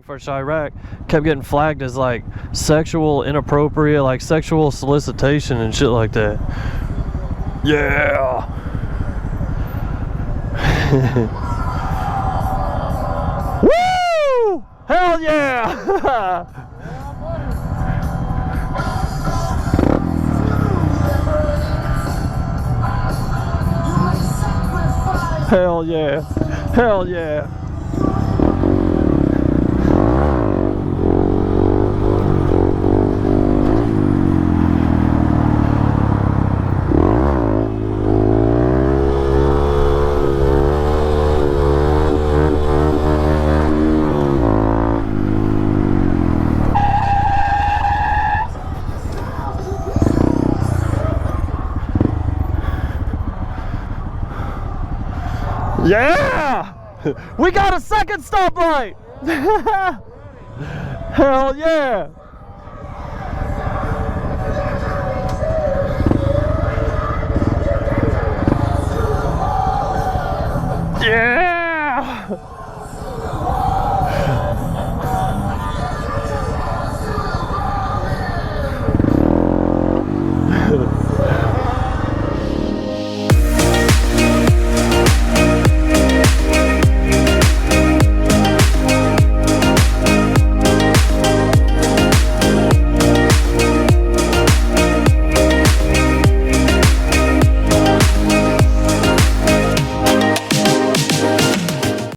For Chirac kept getting flagged as like sexual inappropriate, like sexual solicitation and shit like that. Yeah. Woo! Hell yeah! Hell yeah! Hell yeah! Yeah! We got a second stoplight! Hell yeah!